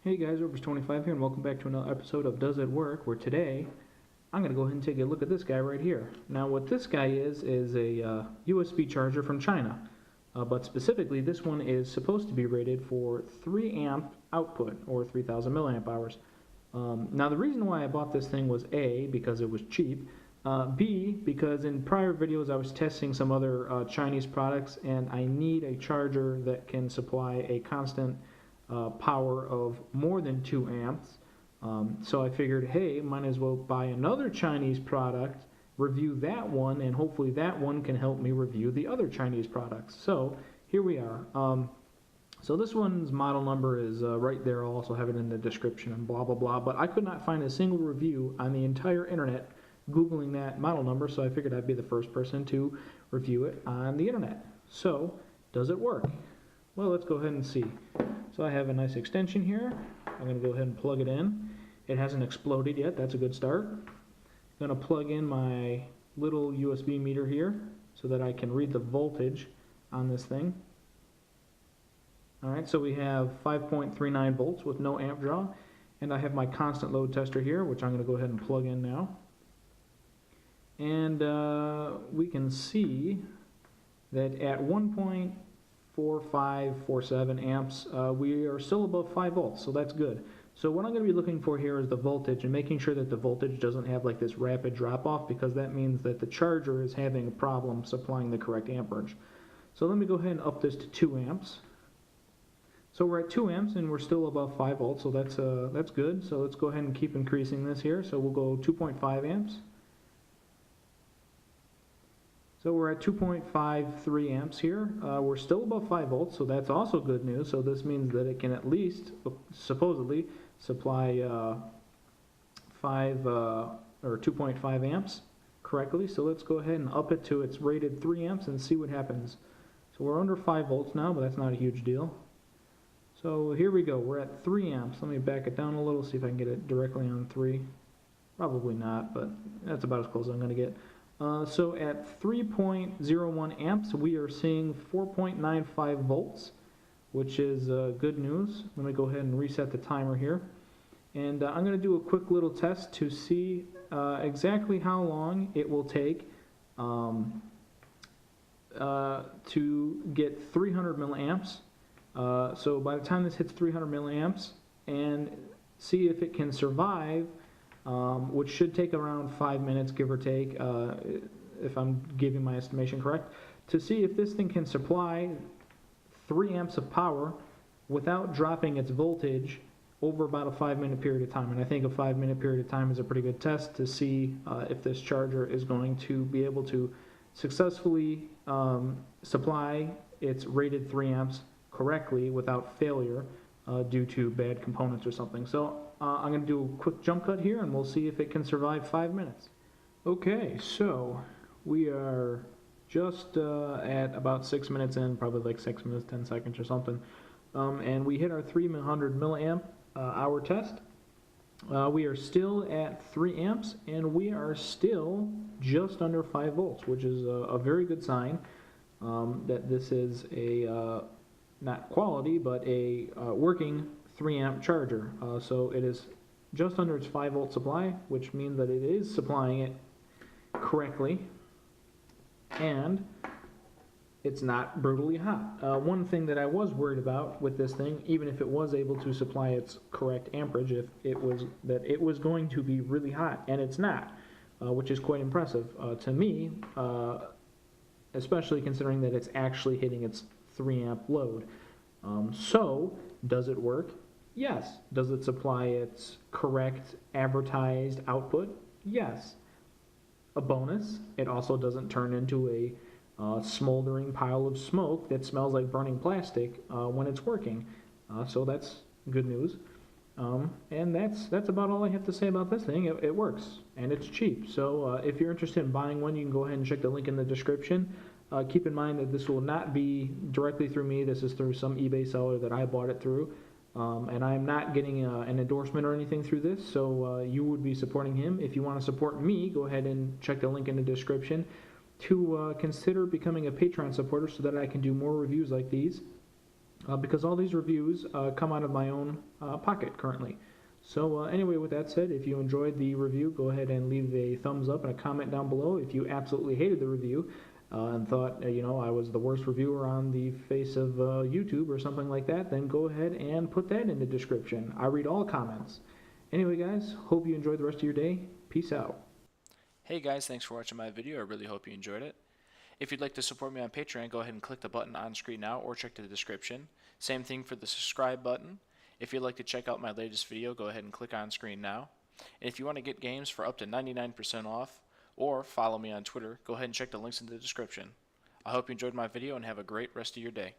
Hey guys, Overs25 here, and welcome back to another episode of Does It Work, where today I'm going to go ahead and take a look at this guy right here. Now what this guy is a USB charger from China, but specifically this one is supposed to be rated for 3 amp output, or 3000 milliamp hours. Now the reason why I bought this thing was A, because it was cheap, B, because in prior videos I was testing some other Chinese products, and I need a charger that can supply a constant power of more than 2 amps. So I figured, hey, might as well buy another Chinese product, review that one, and hopefully that one can help me review the other Chinese products. So here we are. So this one's model number is right there. I'll also have it in the description and blah, blah, blah. But I could not find a single review on the entire internet Googling that model number, so I figured I'd be the first person to review it on the internet. So, does it work? Well, let's go ahead and see. So I have a nice extension here. I'm going to go ahead and plug it in. It hasn't exploded yet. That's a good start. I'm going to plug in my little USB meter here so that I can read the voltage on this thing. Alright, so we have 5.39 volts with no amp draw. And I have my constant load tester here, which I'm going to go ahead and plug in now. And we can see that at 1.4547 amps, we are still above 5 volts, so that's good. So what I'm going to be looking for here is the voltage, and making sure that the voltage doesn't have like this rapid drop-off, because that means that the charger is having a problem supplying the correct amperage. So let me go ahead and up this to 2 amps. So we're at 2 amps, and we're still above 5 volts, so that's good. So let's go ahead and keep increasing this here. So we'll go 2.5 amps. So we're at 2.53 amps here. We're still above 5 volts, so that's also good news. So this means that it can at least, supposedly, supply 2.5 amps correctly. So let's go ahead and up it to its rated 3 amps and see what happens. So we're under 5 volts now, but that's not a huge deal. So here we go. We're at 3 amps. Let me back it down a little, see if I can get it directly on 3. Probably not, but that's about as close as I'm going to get. So at 3.01 amps, we are seeing 4.95 volts, which is good news. Let me go ahead and reset the timer here. And I'm going to do a quick little test to see exactly how long it will take to get 300 milliamps. So by the time this hits 300 milliamps, and see if it can survive, which should take around 5 minutes, give or take, if I'm giving my estimation correct, to see if this thing can supply 3 amps of power without dropping its voltage over about a 5-minute period of time. And I think a 5-minute period of time is a pretty good test to see if this charger is going to be able to successfully supply its rated 3 amps correctly without failure due to bad components or something. So I'm going to do a quick jump cut here, and we'll see if it can survive 5 minutes. Okay, so we are just at about 6 minutes in, probably like 6 minutes, 10 seconds or something, and we hit our 300 milliamp hour test. We are still at 3 amps, and we are still just under 5 volts, which is a very good sign that this is a not quality, but a working 3 amp charger. So it is just under its 5 volt supply, which means that it is supplying it correctly, and it's not brutally hot. One thing that I was worried about with this thing, even if it was able to supply its correct amperage, if it was going to be really hot, and it's not, which is quite impressive to me, especially considering that it's actually hitting its 3 amp load. So, does it work? Yes. Does it supply its correct advertised output? Yes. A bonus, it also doesn't turn into a smoldering pile of smoke that smells like burning plastic when it's working. So that's good news. And that's about all I have to say about this thing. It works, and it's cheap. So if you're interested in buying one, you can go ahead and check the link in the description. Keep in mind that this will not be directly through me. This is through some eBay seller that I bought it through. And I'm not getting an endorsement or anything through this, so you would be supporting him. If you want to support me, go ahead and check the link in the description to consider becoming a Patreon supporter so that I can do more reviews like these. because all these reviews come out of my own pocket currently. So anyway, with that said, if you enjoyed the review, go ahead and leave a thumbs up and a comment down below. If you absolutely hated the review and thought, I was the worst reviewer on the face of YouTube or something like that, then go ahead and put that in the description. I read all comments. Anyway, guys, hope you enjoy the rest of your day. Peace out. Hey guys, thanks for watching my video. I really hope you enjoyed it. If you'd like to support me on Patreon, go ahead and click the button on screen now or check the description. Same thing for the subscribe button. If you'd like to check out my latest video, go ahead and click on screen now. And if you want to get games for up to 99% off or follow me on Twitter, go ahead and check the links in the description. I hope you enjoyed my video and have a great rest of your day.